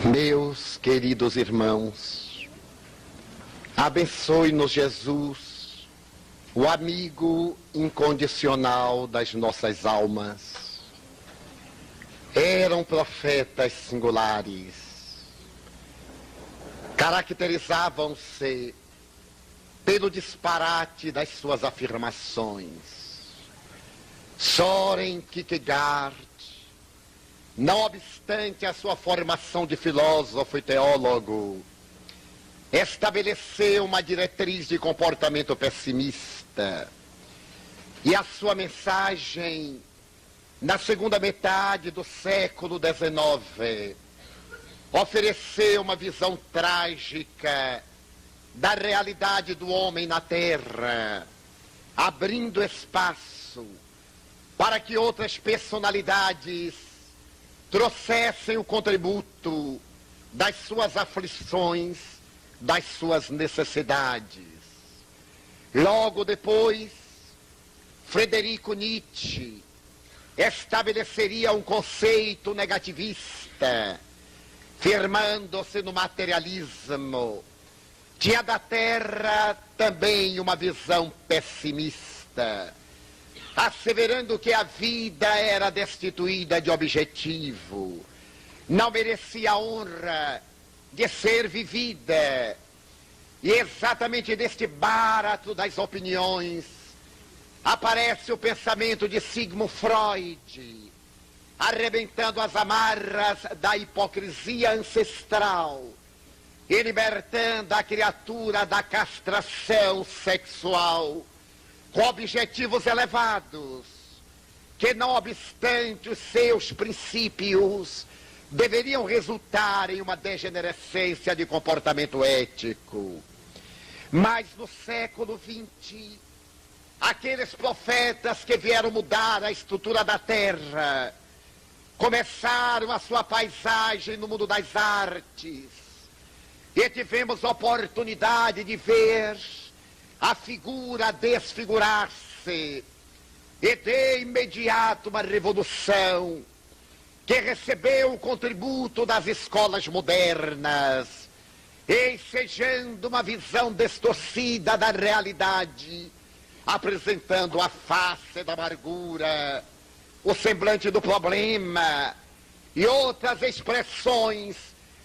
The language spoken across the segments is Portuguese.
Meus queridos irmãos, abençoe-nos Jesus, o amigo incondicional das nossas almas. Eram profetas singulares, caracterizavam-se pelo disparate das suas afirmações. Søren Kierkegaard, não obstante a sua formação de filósofo e teólogo, estabeleceu uma diretriz de comportamento pessimista. E a sua mensagem, na segunda metade do século XIX, ofereceu uma visão trágica da realidade do homem na Terra, abrindo espaço para que outras personalidades trouxessem o contributo das suas aflições, das suas necessidades. Logo depois, Friedrich Nietzsche estabeleceria um conceito negativista, firmando-se no materialismo. Tinha da Terra também uma visão pessimista, asseverando que a vida era destituída de objetivo, não merecia a honra de ser vivida. E exatamente neste barato das opiniões aparece o pensamento de Sigmund Freud, arrebentando as amarras da hipocrisia ancestral e libertando a criatura da castração sexual, com objetivos elevados, que não obstante os seus princípios, deveriam resultar em uma degenerescência de comportamento ético. Mas no século XX, aqueles profetas que vieram mudar a estrutura da Terra, começaram a sua paisagem no mundo das artes, e tivemos a oportunidade de ver a figura desfigurar-se, e de imediato uma revolução que recebeu o contributo das escolas modernas, ensejando uma visão distorcida da realidade, apresentando a face da amargura, o semblante do problema e outras expressões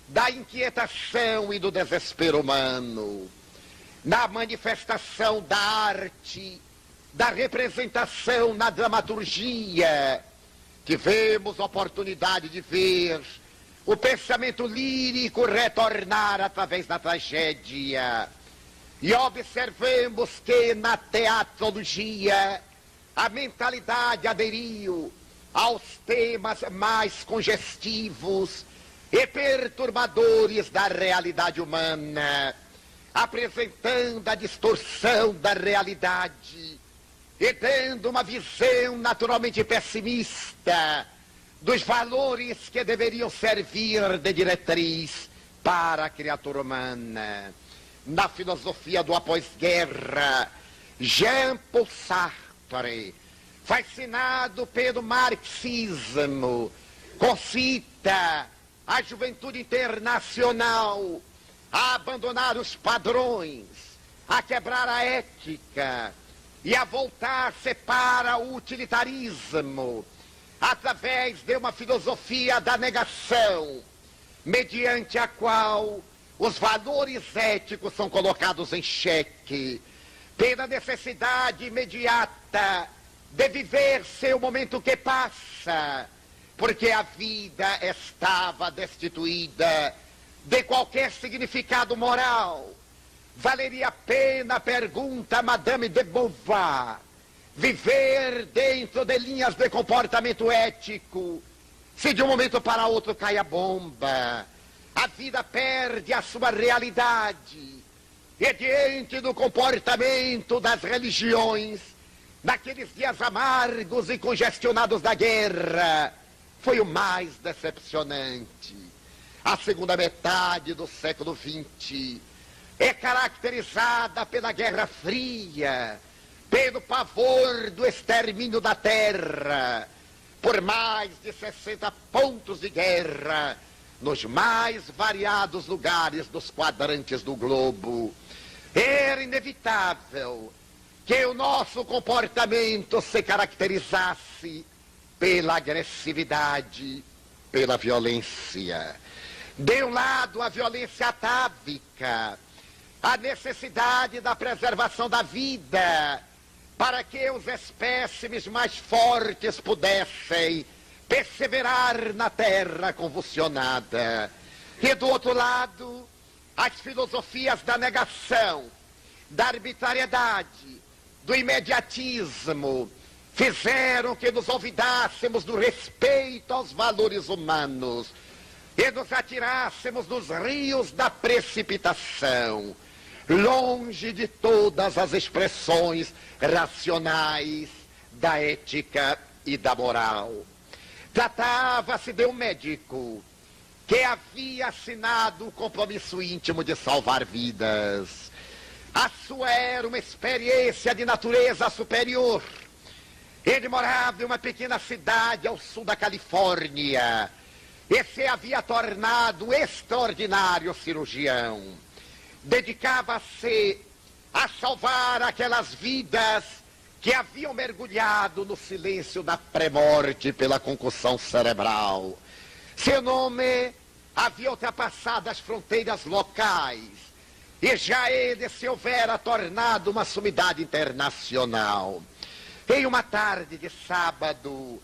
da inquietação e do desespero humano. Na manifestação da arte, da representação na dramaturgia, tivemos a oportunidade de ver o pensamento lírico retornar através da tragédia. E observamos que na teatrologia a mentalidade aderiu aos temas mais congestivos e perturbadores da realidade humana, apresentando a distorção da realidade e dando uma visão naturalmente pessimista dos valores que deveriam servir de diretriz para a criatura humana. Na filosofia do após-guerra, Jean-Paul Sartre, fascinado pelo marxismo, concita a juventude internacional a abandonar os padrões, a quebrar a ética e a voltar-se para o utilitarismo, através de uma filosofia da negação, mediante a qual os valores éticos são colocados em xeque, pela necessidade imediata de viver seu momento que passa, porque a vida estava destituída de qualquer significado moral. Valeria a pena, pergunta Madame de Beauvoir, viver dentro de linhas de comportamento ético, se de um momento para outro cai a bomba, a vida perde a sua realidade, e diante do comportamento das religiões, naqueles dias amargos e congestionados da guerra, foi o mais decepcionante. A segunda metade do século XX é caracterizada pela Guerra Fria, pelo pavor do extermínio da terra, por mais de 60 pontos de guerra, nos mais variados lugares dos quadrantes do globo. Era inevitável que o nosso comportamento se caracterizasse pela agressividade, pela violência. De um lado, a violência atávica, a necessidade da preservação da vida, para que os espécimes mais fortes pudessem perseverar na terra convulsionada. E do outro lado, as filosofias da negação, da arbitrariedade, do imediatismo, fizeram que nos olvidássemos do respeito aos valores humanos e nos atirássemos nos rios da precipitação, longe de todas as expressões racionais da ética e da moral. Tratava-se de um médico que havia assinado o compromisso íntimo de salvar vidas. A sua era uma experiência de natureza superior. Ele morava em uma pequena cidade ao sul da Califórnia e se havia tornado um extraordinário cirurgião. Dedicava-se a salvar aquelas vidas que haviam mergulhado no silêncio da pré-morte pela concussão cerebral. Seu nome havia ultrapassado as fronteiras locais e já ele se houvera tornado uma sumidade internacional. Em uma tarde de sábado,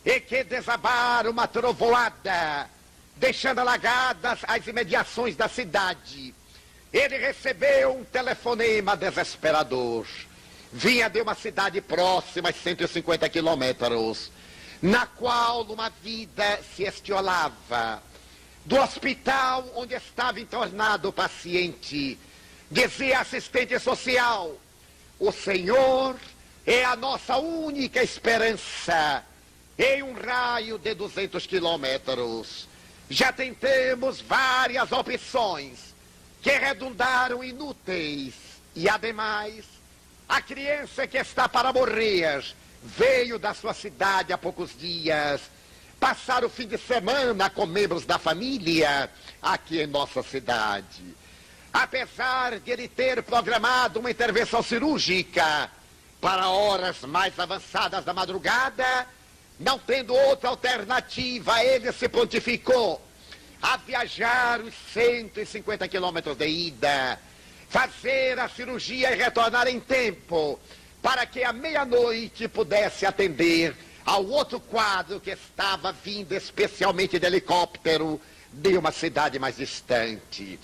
em que desabara uma trovoada, deixando alagadas as imediações da cidade, ele recebeu um telefonema desesperador. Vinha de uma cidade próxima, a 150 quilômetros, na qual uma vida se estiolava. Do hospital onde estava internado o paciente, dizia a assistente social: o Senhor é a nossa única esperança em um raio de 200 quilômetros. Já tentamos várias opções que redundaram inúteis e, ademais, a criança que está para morrer veio da sua cidade há poucos dias passar o fim de semana com membros da família aqui em nossa cidade. Apesar de ele ter programado uma intervenção cirúrgica para horas mais avançadas da madrugada, não tendo outra alternativa, ele se prontificou a viajar os 150 quilômetros de ida, fazer a cirurgia e retornar em tempo, para que à meia-noite pudesse atender ao outro quadro que estava vindo especialmente de helicóptero de uma cidade mais distante.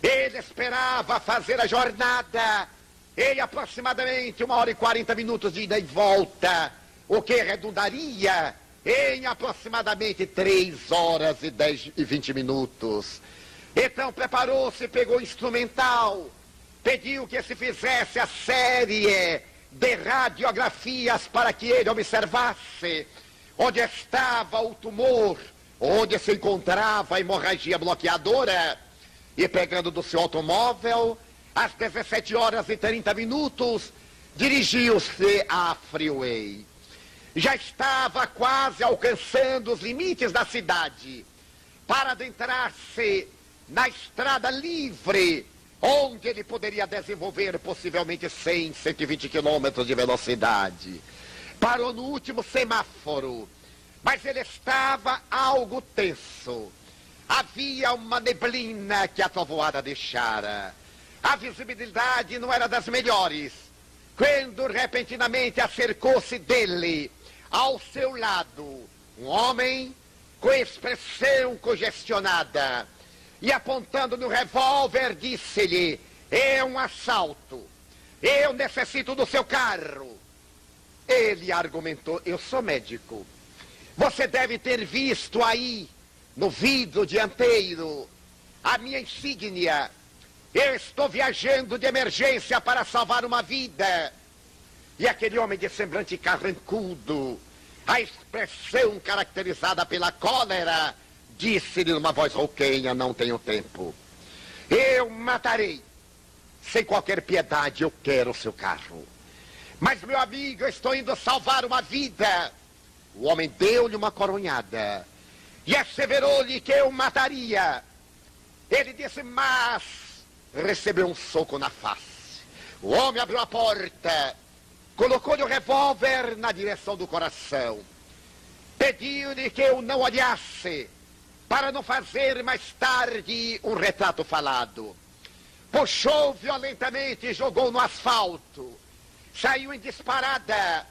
Ele esperava fazer a jornada em aproximadamente 1h40 de ida e volta, o que redundaria em aproximadamente 3h10 e 20 minutos. Então preparou-se, pegou o instrumental, pediu que se fizesse a série de radiografias para que ele observasse onde estava o tumor, onde se encontrava a hemorragia bloqueadora, e pegando do seu automóvel, às 17h30, dirigiu-se à Freeway. Já estava quase alcançando os limites da cidade para adentrar-se na estrada livre, onde ele poderia desenvolver possivelmente 100, 120 quilômetros de velocidade. Parou no último semáforo, mas ele estava algo tenso. Havia uma neblina que a trovoada deixara. A visibilidade não era das melhores, quando repentinamente acercou-se dele, ao seu lado, um homem com expressão congestionada, e apontando no revólver disse-lhe: é um assalto, eu necessito do seu carro. Ele argumentou: eu sou médico, você deve ter visto aí no vidro dianteiro a minha insígnia. Eu estou viajando de emergência para salvar uma vida. E aquele homem de semblante carrancudo, a expressão caracterizada pela cólera, disse-lhe numa voz rouquenha: não tenho tempo. Eu matarei. Sem qualquer piedade, eu quero o seu carro. Mas, meu amigo, eu estou indo salvar uma vida. O homem deu-lhe uma coronhada e asseverou-lhe que eu mataria. Ele disse, mas recebeu um soco na face. O homem abriu a porta, colocou-lhe o revólver na direção do coração. Pediu-lhe que eu não olhasse, para não fazer mais tarde um retrato falado. Puxou violentamente e jogou no asfalto. Saiu em disparada.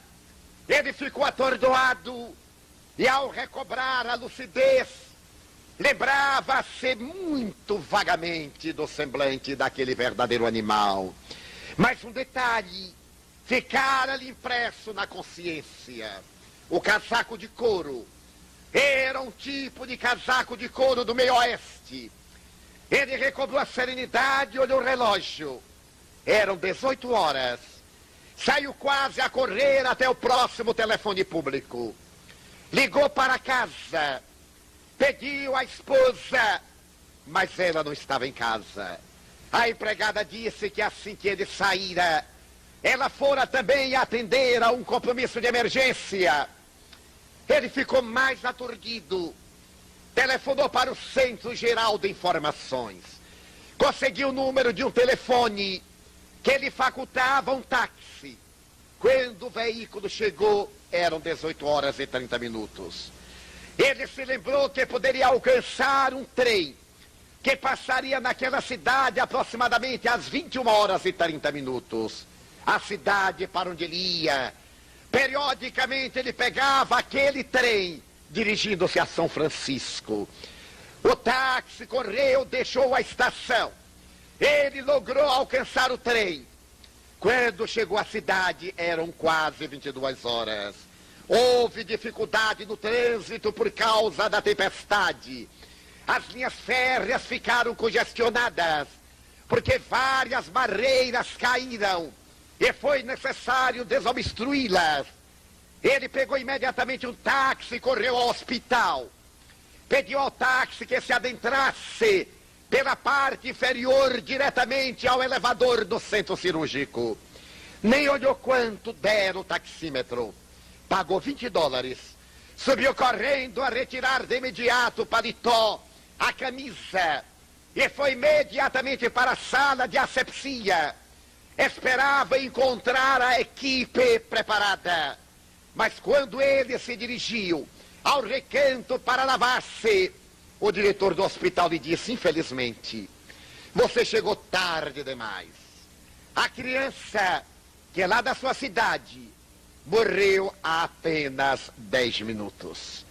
Ele ficou atordoado e, ao recobrar a lucidez, lembrava-se muito vagamente do semblante daquele verdadeiro animal. Mas um detalhe ficara-lhe impresso na consciência. O casaco de couro era um tipo de casaco de couro do meio oeste. Ele recobrou a serenidade e olhou o relógio. Eram 18 horas. Saiu quase a correr até o próximo telefone público. Ligou para casa. Pediu à esposa, mas ela não estava em casa. A empregada disse que assim que ele saíra, ela fora também atender a um compromisso de emergência. Ele ficou mais aturdido. Telefonou para o Centro Geral de Informações. Conseguiu o número de um telefone que lhe facultava um táxi. Quando o veículo chegou, eram 18 horas e 30 minutos. Ele se lembrou que poderia alcançar um trem que passaria naquela cidade aproximadamente às 21 horas e 30 minutos. A cidade para onde ele ia. Periodicamente ele pegava aquele trem, dirigindo-se a São Francisco. O táxi correu, deixou a estação. Ele logrou alcançar o trem. Quando chegou à cidade, eram quase 22 horas. Houve dificuldade no trânsito por causa da tempestade. As linhas férreas ficaram congestionadas, porque várias barreiras caíram e foi necessário desobstruí-las. Ele pegou imediatamente um táxi e correu ao hospital. Pediu ao táxi que se adentrasse pela parte inferior diretamente ao elevador do centro cirúrgico. Nem olhou quanto dera o taxímetro. Pagou $20. Subiu correndo a retirar de imediato o paletó, a camisa, e foi imediatamente para a sala de asepsia. Esperava encontrar a equipe preparada. Mas quando ele se dirigiu ao recanto para lavar-se, o diretor do hospital lhe disse, infelizmente, você chegou tarde demais. A criança, que é lá da sua cidade, morreu há apenas 10 minutos.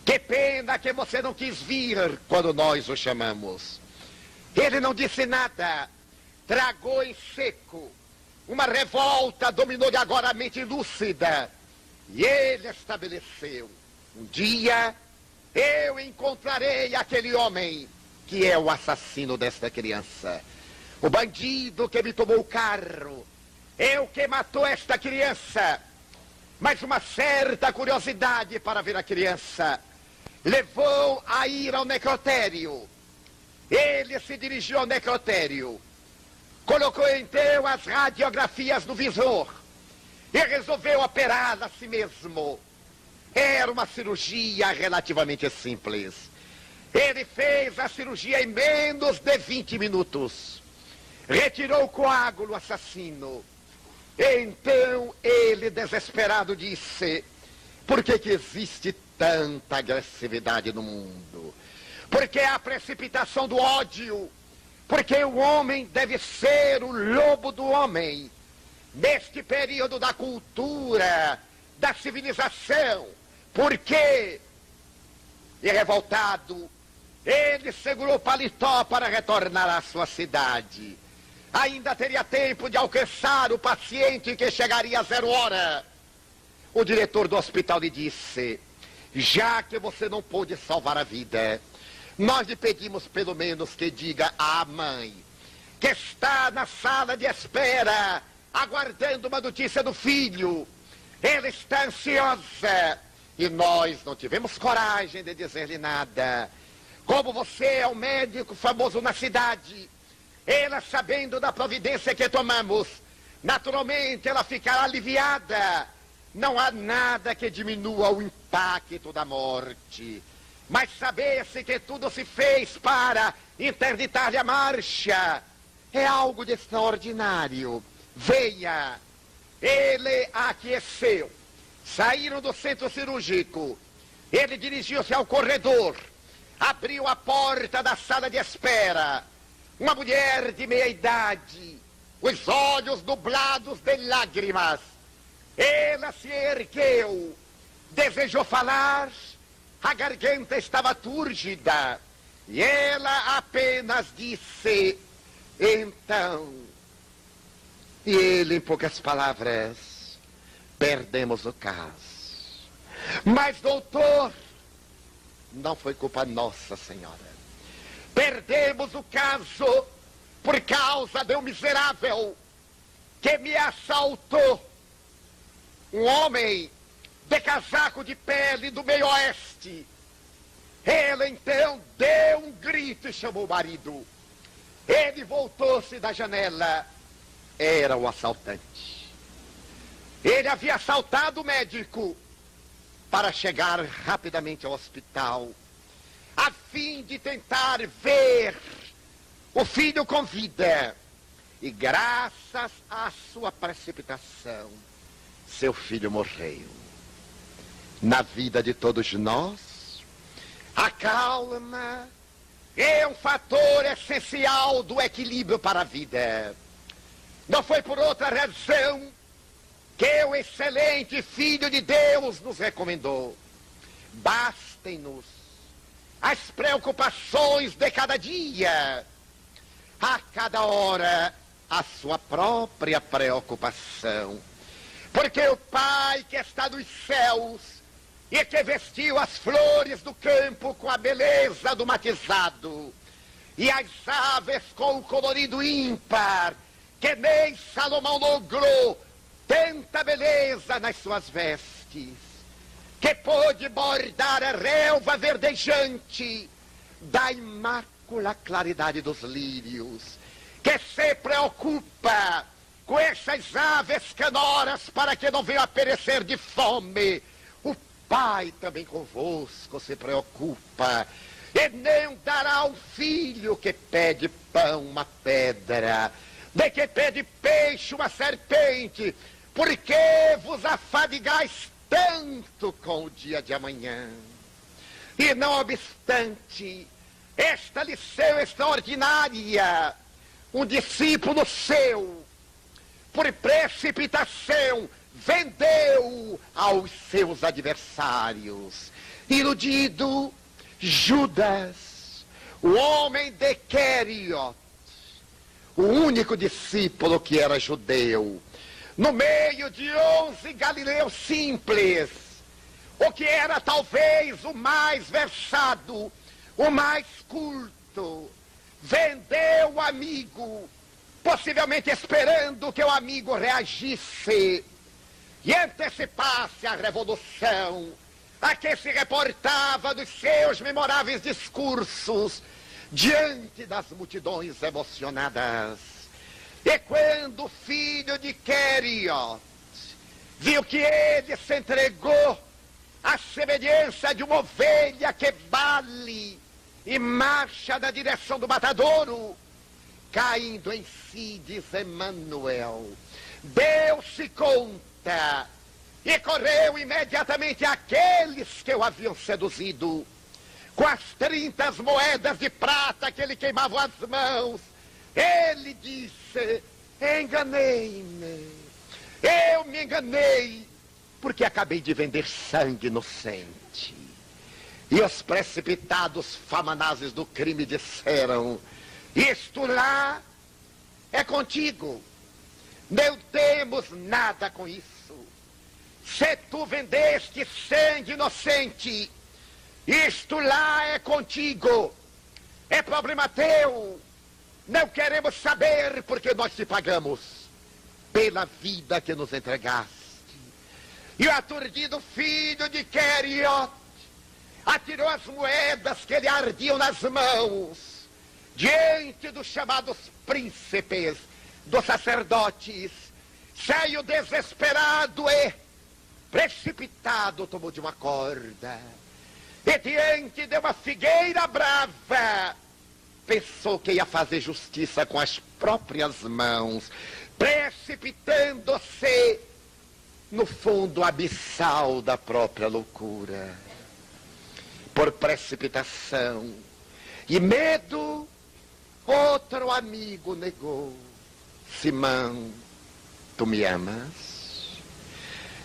Que pena que você não quis vir quando nós o chamamos. Ele não disse nada, tragou em seco. Uma revolta dominou-lhe agora a mente lúcida. E ele estabeleceu, um dia eu encontrarei aquele homem que é o assassino desta criança. O bandido que me tomou o carro, é o que matou esta criança. Mas uma certa curiosidade para ver a criança levou a ir ao necrotério. Ele se dirigiu ao necrotério, colocou então as radiografias no visor e resolveu operá-la a si mesmo. Era uma cirurgia relativamente simples. Ele fez a cirurgia em menos de 20 minutos. Retirou o coágulo assassino. Então ele, desesperado, disse, por que existe tanta agressividade no mundo? Por que a precipitação do ódio? Porque o homem deve ser o lobo do homem. Neste período da cultura, da civilização. Porque, e revoltado, ele segurou o paletó para retornar à sua cidade. Ainda teria tempo de alcançar o paciente que chegaria a 0 hora. O diretor do hospital lhe disse, já que você não pôde salvar a vida, nós lhe pedimos pelo menos que diga à mãe, que está na sala de espera, aguardando uma notícia do filho. Ela está ansiosa e nós não tivemos coragem de dizer-lhe nada. Como você é um médico famoso na cidade, ela, sabendo da providência que tomamos, naturalmente ela ficará aliviada. Não há nada que diminua o impacto da morte. Mas saber-se que tudo se fez para interditar-lhe a marcha é algo de extraordinário. Veia, ele aqueceu. Saíram do centro cirúrgico. Ele dirigiu-se ao corredor. Abriu a porta da sala de espera. Uma mulher de meia idade, os olhos nublados de lágrimas. Ela se ergueu, desejou falar, a garganta estava túrgida. E ela apenas disse, então. E ele, em poucas palavras, perdemos o caso. Mas, doutor, não foi culpa nossa, senhora. Perdemos o caso por causa de um miserável que me assaltou. Um homem de casaco de pele do meio oeste. Ela então deu um grito e chamou o marido. Ele voltou-se da janela. Era o assaltante. Ele havia assaltado o médico para chegar rapidamente ao hospital, a fim de tentar ver o filho com vida. E graças à sua precipitação, seu filho morreu. Na vida de todos nós, a calma é um fator essencial do equilíbrio para a vida. Não foi por outra razão que o excelente Filho de Deus nos recomendou. Bastem-nos as preocupações de cada dia, a cada hora a sua própria preocupação. Porque o Pai que está nos céus e que vestiu as flores do campo com a beleza do matizado e as aves com o colorido ímpar, que nem Salomão logrou tanta beleza nas suas vestes, que pôde bordar a relva verdejante da imácula claridade dos lírios, que se preocupa com essas aves canoras para que não venham a perecer de fome. O Pai também convosco se preocupa, e não dará ao filho que pede pão uma pedra, de que pede peixe uma serpente. Por que vos afadigais tanto com o dia de amanhã? E não obstante esta lição extraordinária, um discípulo seu, por precipitação, vendeu aos seus adversários. Iludido, Judas, o homem de Queriot, o único discípulo que era judeu, no meio de 11 galileus simples, o que era talvez o mais versado, o mais culto, vendeu o amigo, possivelmente esperando que o amigo reagisse e antecipasse a revolução a que se reportava dos seus memoráveis discursos diante das multidões emocionadas. E quando o filho de Queriot viu que ele se entregou à semelhança de uma ovelha que bale e marcha na direção do matadouro, caindo em si, diz Emmanuel, deu-se conta e correu imediatamente àqueles que o haviam seduzido, com as 30 moedas de prata que lhe queimavam as mãos. Ele disse, enganei-me, eu me enganei, porque acabei de vender sangue inocente. E os precipitados famanazes do crime disseram, isto lá é contigo, não temos nada com isso. Se tu vendeste sangue inocente, isto lá é contigo, é problema teu. Não queremos saber porque nós te pagamos pela vida que nos entregaste. E o aturdido filho de Queriot atirou as moedas que lhe ardiam nas mãos diante dos chamados príncipes, dos sacerdotes, saiu desesperado e precipitado, tomou de uma corda. E diante de uma figueira brava, pensou que ia fazer justiça com as próprias mãos, precipitando-se no fundo abissal da própria loucura. Por precipitação e medo, outro amigo negou: Simão, tu me amas?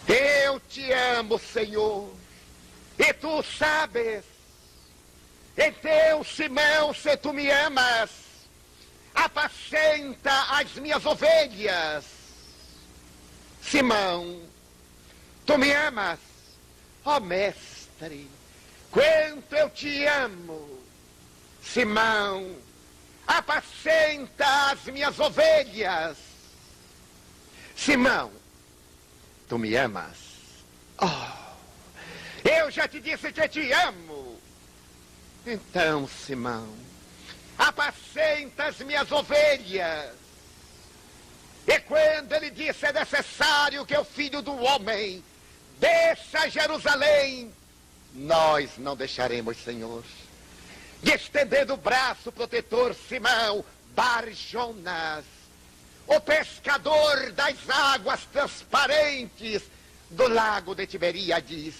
Eu te amo, Senhor, e tu sabes. Então, Simão, se tu me amas, apacenta as minhas ovelhas. Simão, tu me amas? Ó mestre, quanto eu te amo. Simão, apacenta as minhas ovelhas. Simão, tu me amas? Oh, eu já te disse que te amo. Então, Simão, apacenta as minhas ovelhas. E quando ele disse: é necessário que o Filho do Homem desça a Jerusalém, nós não deixaremos, Senhor. E estendendo o braço protetor, Simão Bar-Jonas, o pescador das águas transparentes do lago de Tiberíades,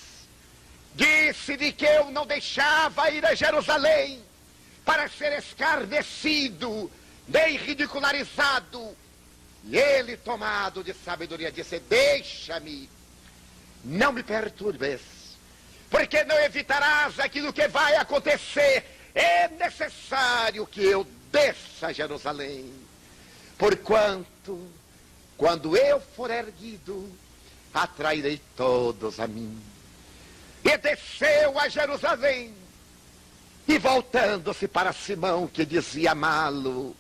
disse-lhe que eu não deixava ir a Jerusalém para ser escarnecido, nem ridicularizado. E ele, tomado de sabedoria, disse: deixa-me, não me perturbes, porque não evitarás aquilo que vai acontecer. É necessário que eu desça a Jerusalém, porquanto, quando eu for erguido, atrairei todos a mim. E desceu a Jerusalém, e voltando-se para Simão, que dizia amá-lo: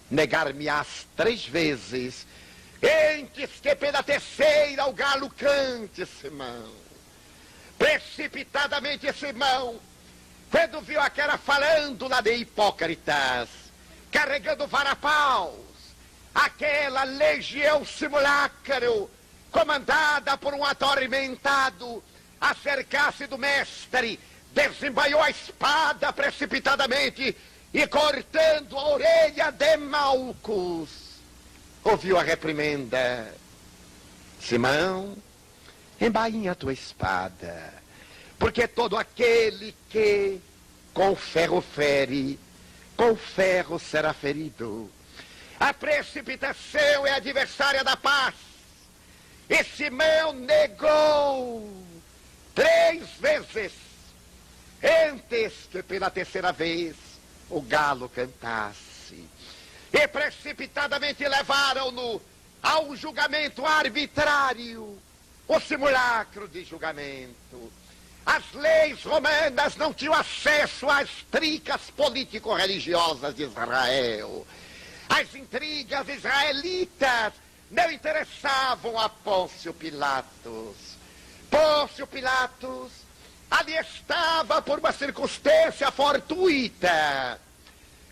negar-me-ás 3 vezes, antes que pela terceira o galo cante. Simão, precipitadamente Simão, quando viu aquela falândula de hipócritas, carregando varapaus, aquela legião simulacro, comandada por um atormentado, acercar-se do mestre, desembainhou a espada precipitadamente e, cortando a orelha de Malcos, ouviu a reprimenda: Simão, embainha a tua espada, porque todo aquele que com ferro fere, com ferro será ferido. A precipitação é adversária da paz. E Simão negou 3 vezes, antes que pela terceira vez o galo cantasse. E precipitadamente levaram-no ao julgamento arbitrário, o simulacro de julgamento. As leis romanas não tinham acesso às tricas político-religiosas de Israel. As intrigas israelitas não interessavam a Pôncio Pilatos. Pôncio Pilatos ali estava por uma circunstância fortuita.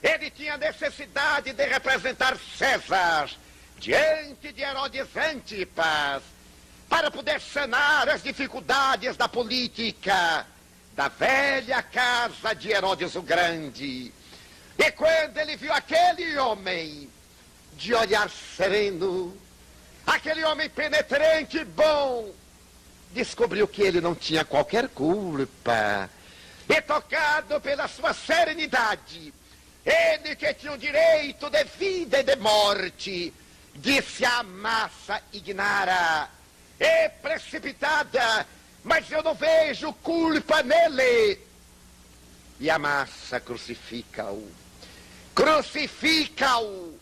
Ele tinha necessidade de representar César diante de Herodes Antipas, para poder sanar as dificuldades da política da velha casa de Herodes o Grande. E quando ele viu aquele homem de olhar sereno, aquele homem penetrante e bom, descobriu que ele não tinha qualquer culpa. E tocado pela sua serenidade, ele que tinha o direito de vida e de morte, disse à massa ignara e precipitada: mas eu não vejo culpa nele. E a massa crucifica-o. Crucifica-o.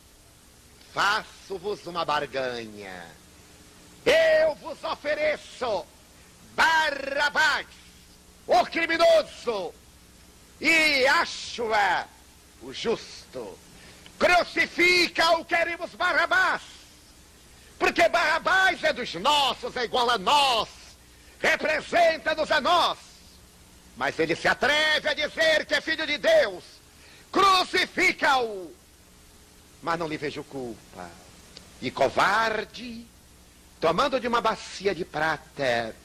Faço-vos uma barganha. Eu vos ofereço Barrabás, o criminoso, e Yeshua, o justo. Crucifica-o, queremos Barrabás, porque Barrabás é dos nossos, é igual a nós, representa-nos a nós. Mas ele se atreve a dizer que é filho de Deus. Crucifica-o. Mas não lhe vejo culpa. E covarde, tomando de uma bacia de prata,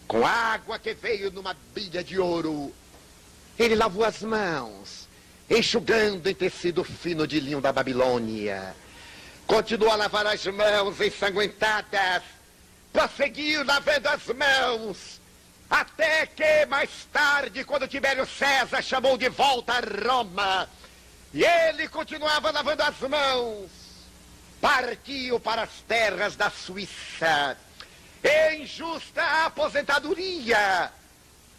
com água que veio numa bilha de ouro, ele lavou as mãos, enxugando em tecido fino de linho da Babilônia. Continuou a lavar as mãos ensanguentadas, prosseguiu lavando as mãos, até que mais tarde, quando Tibério César chamou de volta a Roma, e ele continuava lavando as mãos, partiu para as terras da Suíça, em justa aposentadoria,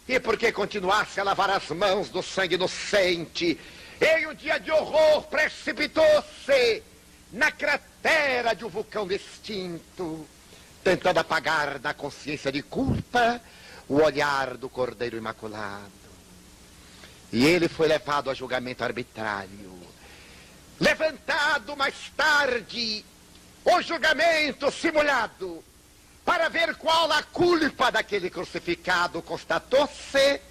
e porque continuasse a lavar as mãos do sangue inocente, em um dia de horror precipitou-se na cratera de um vulcão extinto, tentando apagar na consciência de culpa o olhar do Cordeiro Imaculado. E ele foi levado a julgamento arbitrário. Levantado mais tarde, o julgamento simulado, para ver qual a culpa daquele crucificado, constatou-se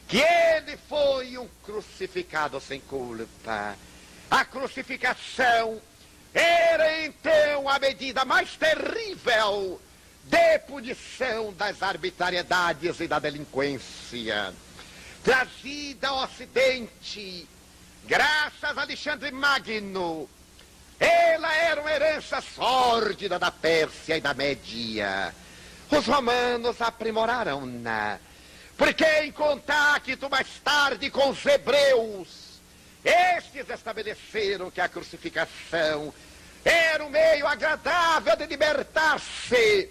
que ele foi um crucificado sem culpa. A crucificação era então a medida mais terrível de punição das arbitrariedades e da delinquência, trazida ao Ocidente graças a Alexandre Magno. Ela era uma herança sórdida da Pérsia e da Média. Os romanos aprimoraram-na, porque em contacto mais tarde com os hebreus, estes estabeleceram que a crucificação era um meio agradável de libertar-se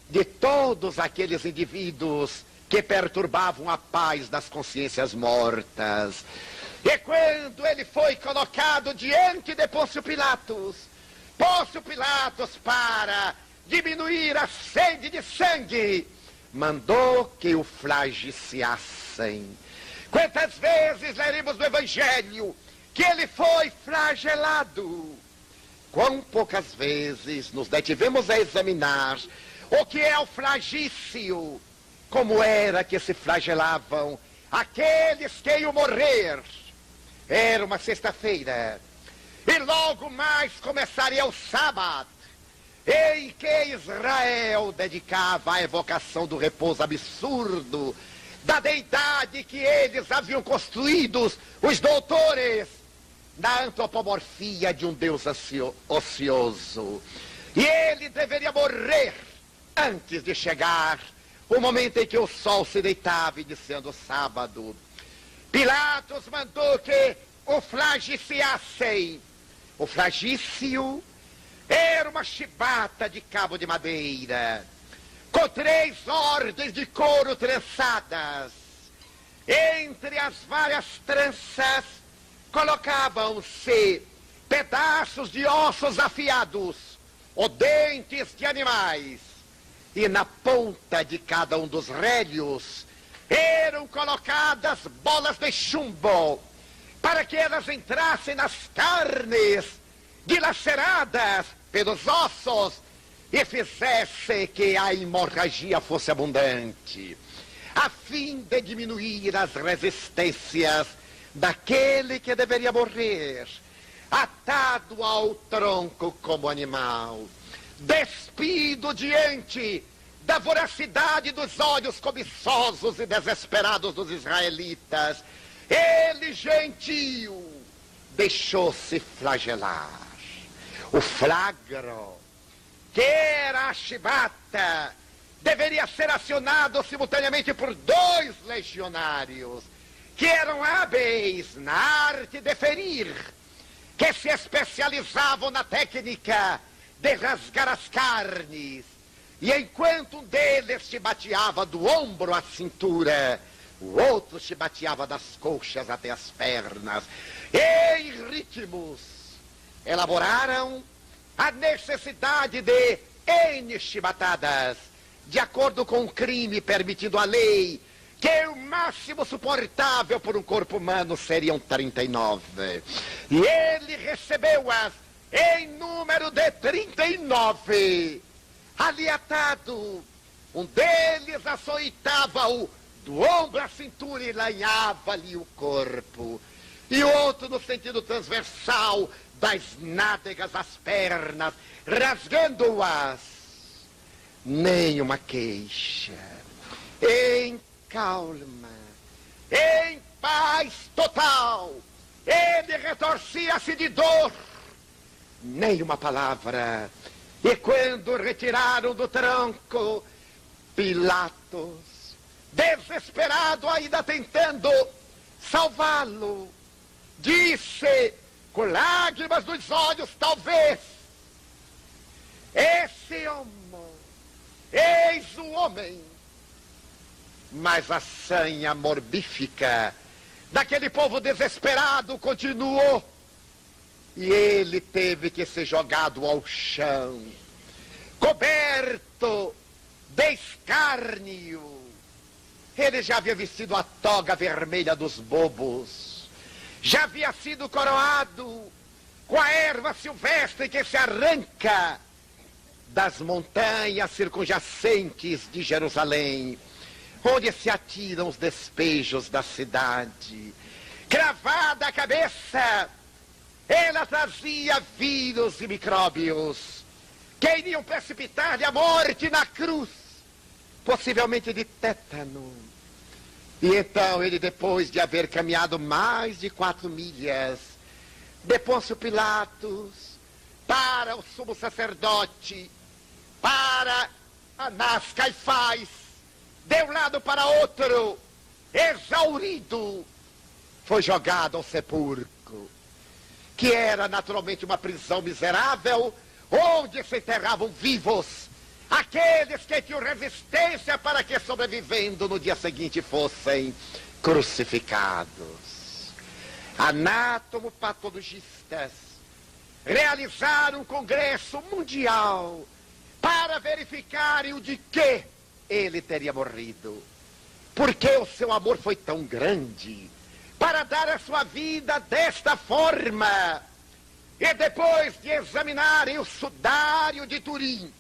de todos aqueles indivíduos que perturbavam a paz das consciências mortas. E quando ele foi colocado diante de Pôncio Pilatos, para diminuir a sede de sangue, mandou que o flagiciassem. Quantas vezes leremos no Evangelho que ele foi flagelado? Quão poucas vezes nos detivemos a examinar o que é o flagício, como era que se flagelavam aqueles que iam morrer. Era uma sexta-feira, e logo mais começaria o sábado, em que Israel dedicava à evocação do repouso absurdo da deidade que eles haviam construído, os doutores, na antropomorfia de um Deus ocioso. E ele deveria morrer antes de chegar o momento em que o sol se deitava, iniciando o sábado. Pilatos mandou que o flagiciassem. O flagício era uma chibata de cabo de madeira, com 3 ordens de couro trançadas. Entre as várias tranças colocavam-se pedaços de ossos afiados, ou dentes de animais, e na ponta de cada um dos rédeos eram colocadas bolas de chumbo, para que elas entrassem nas carnes dilaceradas pelos ossos e fizesse que a hemorragia fosse abundante, a fim de diminuir as resistências daquele que deveria morrer, atado ao tronco como animal, despido diante da voracidade dos olhos cobiçosos e desesperados dos israelitas. Ele, gentio, deixou-se flagelar. O flagro, que era a chibata, deveria ser acionado simultaneamente por 2 legionários, que eram hábeis na arte de ferir, que se especializavam na técnica de rasgar as carnes. E enquanto um deles chibateava do ombro à cintura, o outro chibateava das coxas até as pernas. Em ritmos, elaboraram a necessidade de N chibatadas, de acordo com o crime permitido à lei, que o máximo suportável por um corpo humano seriam 39. E ele recebeu-as em número de 39. Ali atado, um deles açoitava-o do ombro à cintura e lanhava-lhe o corpo. E outro no sentido transversal, das nádegas às pernas, rasgando-as. nenhuma queixa. Em calma, em paz total, ele retorcia-se de dor, nenhuma palavra. E quando retiraram do tronco, Pilatos, desesperado, ainda tentando salvá-lo, disse, com lágrimas nos olhos, talvez: esse homem, eis o homem. Mas a sanha morbífica daquele povo desesperado continuou, e ele teve que ser jogado ao chão, coberto de escárnio. Ele já havia vestido a toga vermelha dos bobos, já havia sido coroado com a erva silvestre que se arranca das montanhas circunjacentes de Jerusalém, onde se atiram os despejos da cidade. Cravada a cabeça, ela trazia vírus e micróbios que iriam precipitar-lhe a morte na cruz, possivelmente de tétano. E então ele, depois de haver caminhado mais de 4 milhas, de Pôncio Pilatos para o sumo sacerdote, para Anás, Caifás, de um lado para outro, exaurido, foi jogado ao sepulcro, que era naturalmente uma prisão miserável, onde se enterravam vivos aqueles que tinham resistência para que, sobrevivendo, no dia seguinte fossem crucificados. Anátomo-patologistas realizaram um congresso mundial para verificarem o de que ele teria morrido. Porque o seu amor foi tão grande para dar a sua vida desta forma. E depois de examinarem o sudário de Turim,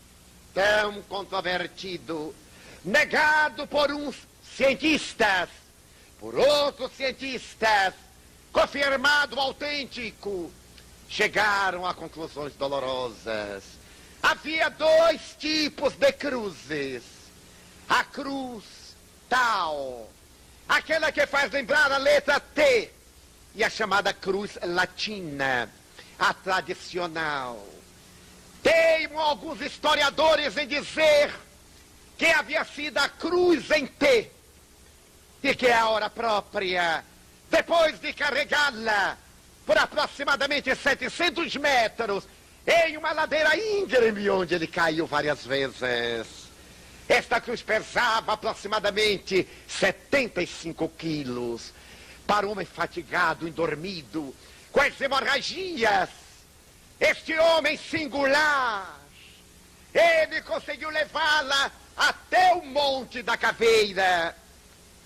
tão controvertido, negado por uns cientistas, por outros cientistas, confirmado autêntico, chegaram a conclusões dolorosas. Havia 2 tipos de cruzes. A cruz tal, aquela que faz lembrar a letra T, e a chamada cruz latina, a tradicional. Teimam alguns historiadores em dizer que havia sido a cruz em T, e que a hora própria, depois de carregá-la por aproximadamente 700 metros, em uma ladeira íngreme onde ele caiu várias vezes, esta cruz pesava aproximadamente 75 quilos. Para um homem fatigado, endormido, com as hemorragias, este homem singular, ele conseguiu levá-la até o Monte da Caveira,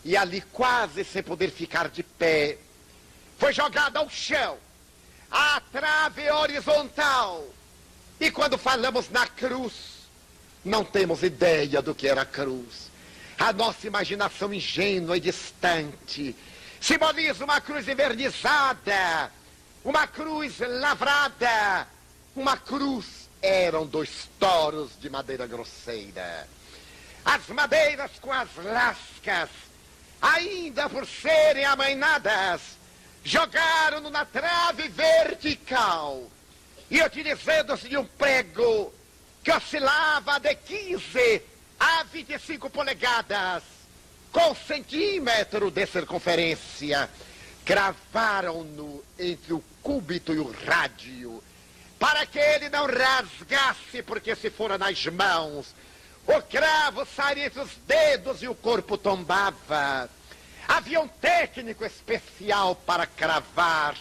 e ali, quase sem poder ficar de pé, foi jogada ao chão, a trave horizontal. E quando falamos na cruz, não temos ideia do que era a cruz. A nossa imaginação ingênua e distante simboliza uma cruz envernizada, uma cruz lavrada. Uma cruz eram 2 toros de madeira grosseira. As madeiras com as lascas, ainda por serem amainadas, jogaram-no na trave vertical e, utilizando-se de um prego que oscilava de 15 a 25 polegadas, com 1 centímetro de circunferência, cravaram-no entre o cúbito e o rádio, para que ele não rasgasse, porque se fora nas mãos, o cravo sairia entre os dedos e o corpo tombava. Havia um técnico especial para cravar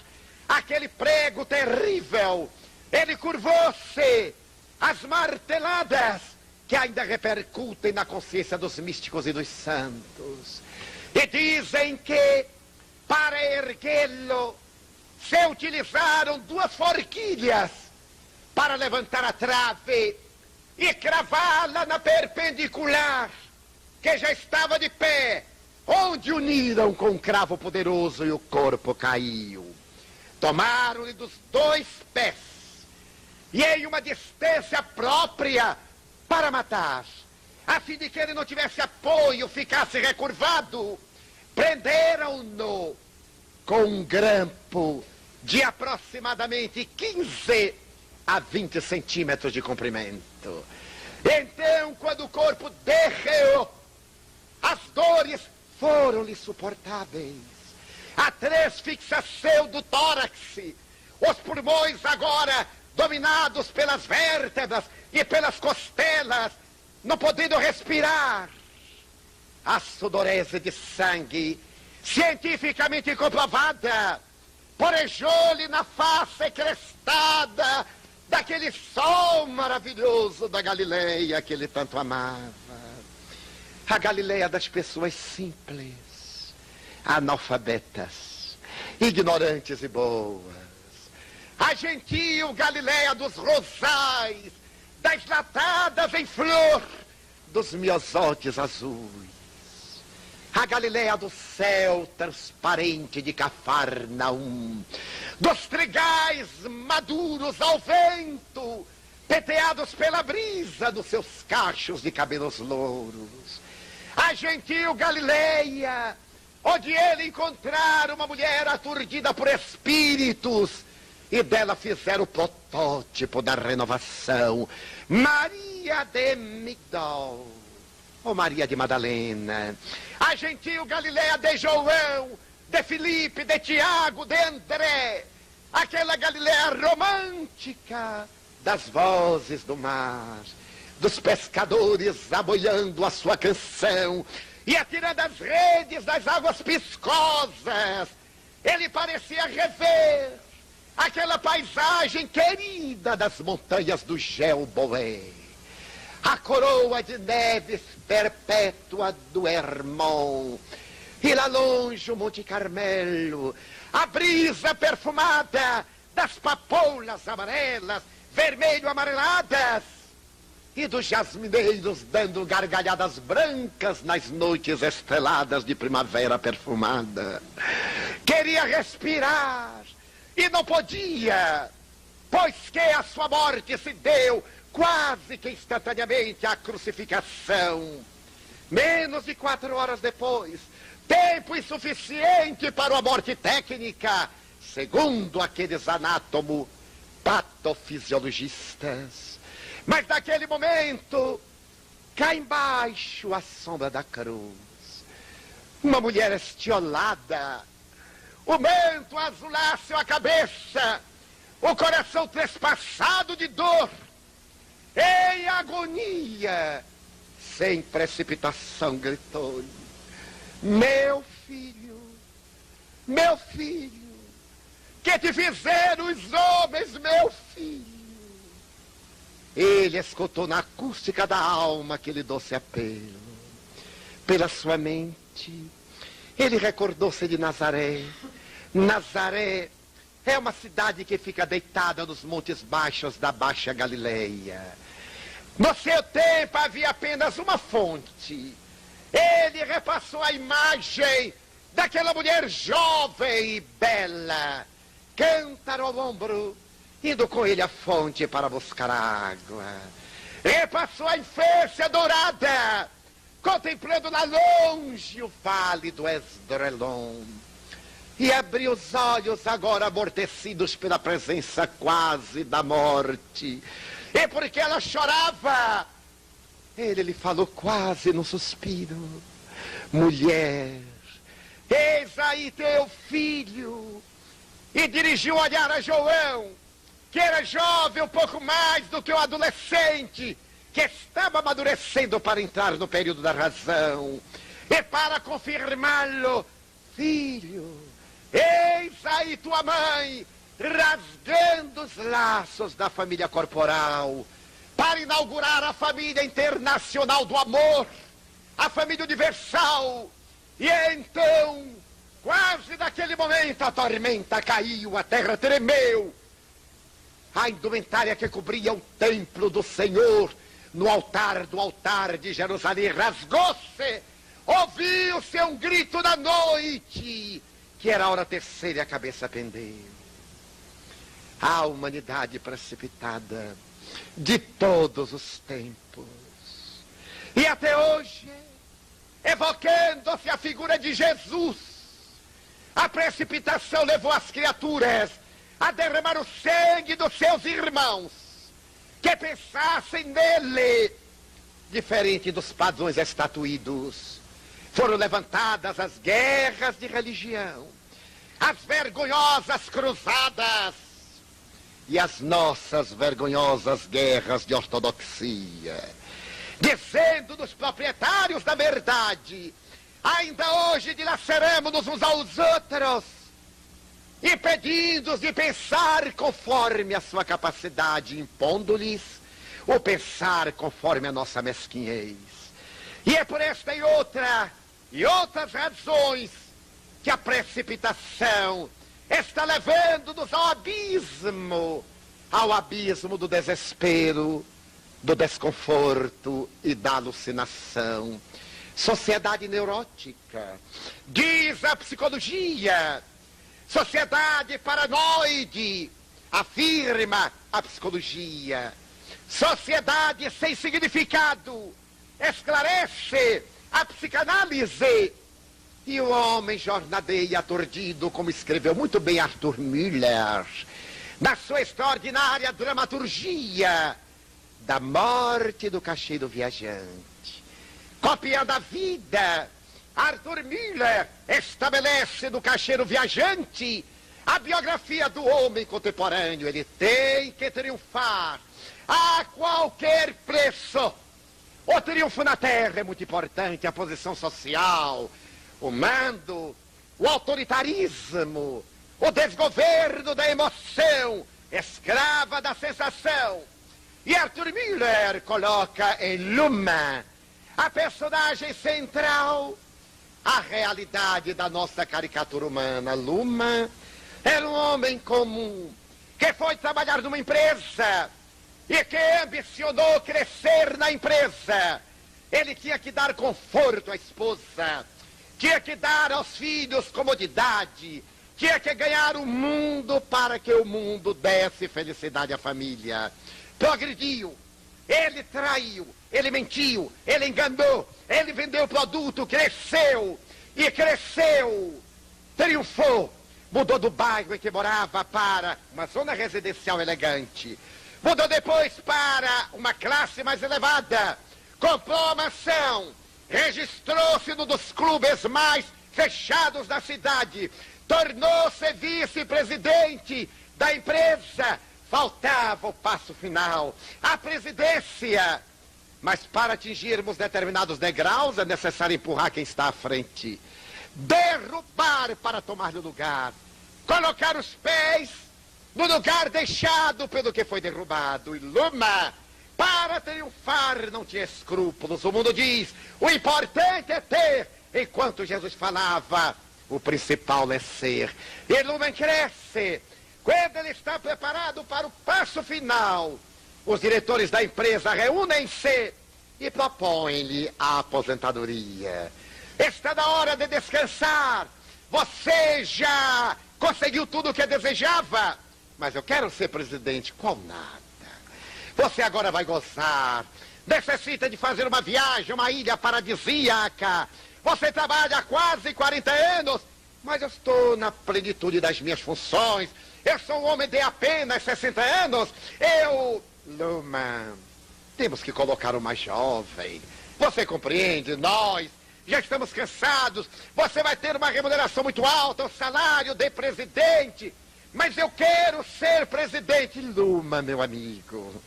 aquele prego terrível. Ele curvou-se. As marteladas que ainda repercutem na consciência dos místicos e dos santos. E dizem que, para erguê-lo, se utilizaram 2 forquilhas para levantar a trave e cravá-la na perpendicular, que já estava de pé, onde uniram com um cravo poderoso e o corpo caiu. Tomaram-lhe dos 2 pés, e em uma distância própria para matar, a fim de que ele não tivesse apoio, ficasse recurvado, prenderam-no com um grampo de aproximadamente 15 a 20 centímetros de comprimento. Então, quando o corpo derreou, as dores foram-lhe suportáveis. A transfixação do tórax, os pulmões agora dominados pelas vértebras e pelas costelas, não podendo respirar. A sudorese de sangue, cientificamente comprovada, porejou-lhe na face crestada daquele sol maravilhoso da Galileia que ele tanto amava. A Galileia das pessoas simples, analfabetas, ignorantes e boas. A gentil Galileia dos rosais, das latadas em flor, dos miosótis azuis. A Galileia do céu transparente de Cafarnaum, dos trigais maduros ao vento, peteados pela brisa dos seus cachos de cabelos louros. A gentil Galileia, onde ele encontrara uma mulher aturdida por espíritos, e dela fizeram o protótipo da renovação, Maria de Migdol, ou Maria de Madalena. A gentil Galileia de João, de Filipe, de Tiago, de André, aquela Galileia romântica das vozes do mar, dos pescadores aboiando a sua canção e atirando as redes das águas piscosas. Ele parecia rever aquela paisagem querida das montanhas do Gelboé, a coroa de neves perpétua do Hermon, e lá longe o Monte Carmelo, a brisa perfumada das papoulas amarelas, vermelho-amareladas, e dos jasmineiros dando gargalhadas brancas nas noites estreladas de primavera perfumada. Queria respirar e não podia, pois que a sua morte se deu quase que instantaneamente à crucificação. Menos de 4 horas depois, tempo insuficiente para uma morte técnica, segundo aqueles patofisiologistas. Mas naquele momento, cá embaixo, à sombra da cruz, uma mulher estiolada, o manto azulasse a cabeça, o coração trespassado de dor, em agonia, sem precipitação, gritou: meu filho, que te fizeram os homens, meu filho? Ele escutou na acústica da alma aquele doce apelo. Pela sua mente, ele recordou-se de Nazaré. Nazaré é uma cidade que fica deitada nos montes baixos da Baixa Galileia. No seu tempo havia apenas uma fonte. Ele repassou a imagem daquela mulher jovem e bela, cântaro ao ombro, indo com ele à fonte para buscar água. Repassou a infância dourada, contemplando lá longe o vale do Esdrelon. E abriu os olhos agora amortecidos pela presença quase da morte. E porque ela chorava, ele lhe falou quase num suspiro: mulher, eis aí teu filho. E dirigiu o olhar a João, que era jovem um pouco mais do que o adolescente, que estava amadurecendo para entrar no período da razão. E para confirmá-lo: filho, eis aí tua mãe, rasgando os laços da família corporal, para inaugurar a família internacional do amor, a família universal. E então, quase naquele momento, a tormenta caiu, a terra tremeu. A indumentária que cobria o templo do Senhor, no altar do altar de Jerusalém, rasgou-se. Ouviu-se um grito da noite, que era a hora terceira e a cabeça pendeu. A humanidade precipitada de todos os tempos E até hoje, evocando-se a figura de Jesus, a precipitação levou as criaturas a derramar o sangue dos seus irmãos, que pensassem nele, diferente dos padrões estatuídos. Foram levantadas as guerras de religião, as vergonhosas cruzadas e as nossas vergonhosas guerras de ortodoxia, dizendo dos proprietários da verdade: ainda hoje dilaceramos-nos uns aos outros, impedindo-os de pensar conforme a sua capacidade, impondo-lhes o pensar conforme a nossa mesquinhez. E é por esta e outras razões que a precipitação está levando-nos ao abismo do desespero, do desconforto e da alucinação. Sociedade neurótica, diz a psicologia. Sociedade paranoide, afirma a psicologia. Sociedade sem significado, esclarece a psicanálise. E o homem jornadeia aturdido, como escreveu muito bem Arthur Müller, na sua extraordinária dramaturgia da morte do caixeiro viajante. Copiando a vida, Arthur Müller estabelece no caixeiro viajante a biografia do homem contemporâneo. Ele tem que triunfar a qualquer preço. O triunfo na terra é muito importante, a posição social, o mando, o autoritarismo, o desgoverno da emoção, escrava da sensação. E Arthur Müller coloca em Luma, a personagem central, a realidade da nossa caricatura humana. Luma era um homem comum, que foi trabalhar numa empresa e que ambicionou crescer na empresa. Ele tinha que dar conforto à esposa, tinha que dar aos filhos comodidade, tinha que ganhar o mundo para que o mundo desse felicidade à família. Progrediu, ele traiu, ele mentiu, ele enganou, ele vendeu o produto, cresceu, e cresceu, triunfou, mudou do bairro em que morava para uma zona residencial elegante, mudou depois para uma classe mais elevada, comprou uma mansão, registrou-se num dos clubes mais fechados da cidade, tornou-se vice-presidente da empresa. Faltava o passo final, a presidência. Mas para atingirmos determinados degraus é necessário empurrar quem está à frente, derrubar para tomar o lugar, colocar os pés no lugar deixado pelo que foi derrubado. E Luma, para triunfar, não tinha escrúpulos. O mundo diz, o importante é ter, enquanto Jesus falava, o principal é ser. E Luma cresce. Quando ele está preparado para o passo final, os diretores da empresa reúnem-se e propõem-lhe a aposentadoria. Está na hora de descansar. Você já conseguiu tudo o que desejava, mas eu quero ser presidente. Qual nada. Você agora vai gozar. Necessita de fazer uma viagem, uma ilha paradisíaca. Você trabalha há quase 40 anos, mas eu estou na plenitude das minhas funções. Eu sou um homem de apenas 60 anos. Luma, temos que colocar o mais jovem. Você compreende? Nós já estamos cansados. Você vai ter uma remuneração muito alta, o salário de presidente. Mas eu quero ser presidente. Luma, meu amigo,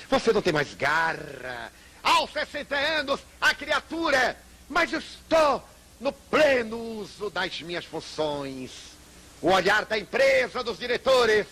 você não tem mais garra. Aos 60 anos, a criatura. Mas eu estou no pleno uso das minhas funções. O olhar da empresa, dos diretores,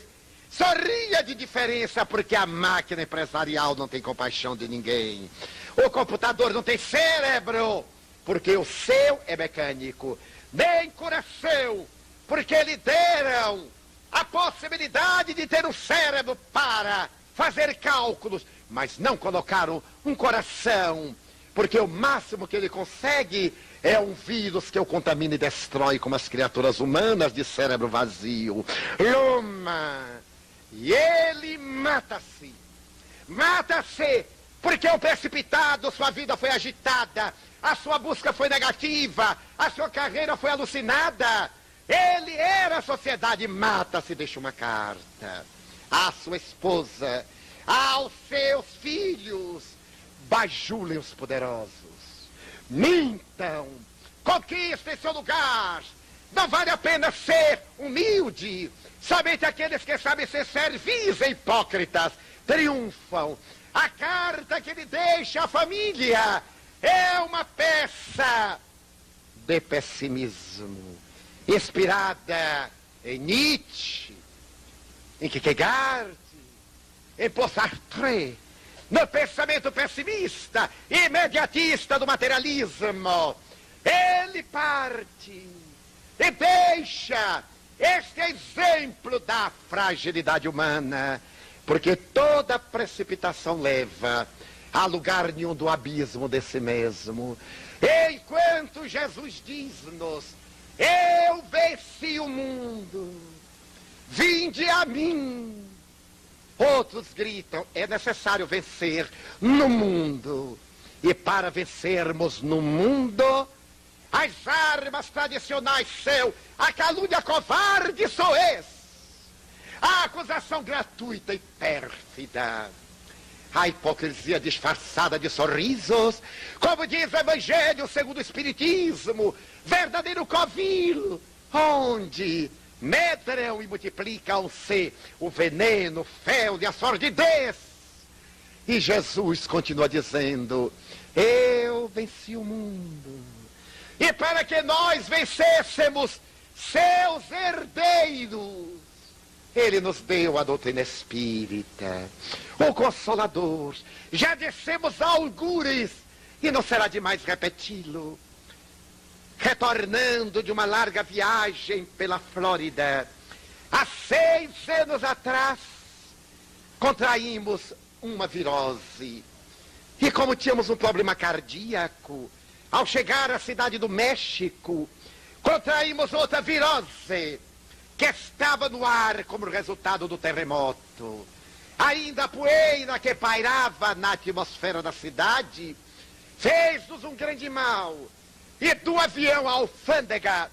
sorria de diferença, porque a máquina empresarial não tem compaixão de ninguém. O computador não tem cérebro, porque o seu é mecânico. Nem coração, porque lhe deram a possibilidade de ter um cérebro para fazer cálculos, mas não colocaram um coração, porque o máximo que ele consegue é um vírus que o contamina e destrói, como as criaturas humanas de cérebro vazio. Luma, e ele mata-se Porque o precipitado, sua vida foi agitada, a sua busca foi negativa, a sua carreira foi alucinada. Ele era a sociedade, mata-se, deixa uma carta à sua esposa, aos seus filhos, bajulem os poderosos, mintam, conquistem seu lugar. Não vale a pena ser humilde. Somente aqueles que sabem ser servis e hipócritas triunfam. A carta que ele deixa à família é uma peça de pessimismo, inspirada em Nietzsche, em Kierkegaard, em Paul Sartre, no pensamento pessimista, imediatista do materialismo. Ele parte e deixa este exemplo da fragilidade humana, porque toda precipitação leva a lugar nenhum do abismo de si mesmo. Enquanto Jesus diz-nos: eu venci o mundo, vinde a mim. Outros gritam: é necessário vencer no mundo. E para vencermos no mundo, as armas tradicionais são a calúnia covarde soez, a acusação gratuita e pérfida, a hipocrisia disfarçada de sorrisos, como diz o Evangelho segundo o Espiritismo, verdadeiro covil, onde medram e multiplicam-se o veneno, o fel e a sordidez. E Jesus continua dizendo: eu venci o mundo. E para que nós vencêssemos seus herdeiros, ele nos deu a doutrina espírita, o Consolador. Já dissemos algures, e não será demais repeti-lo. Retornando de uma larga viagem pela Flórida, há 6 anos atrás, contraímos uma virose. E como tínhamos um problema cardíaco, ao chegar à cidade do México, contraímos outra virose, que estava no ar como resultado do terremoto. Ainda a poeira que pairava na atmosfera da cidade fez-nos um grande mal. E do avião à alfândega,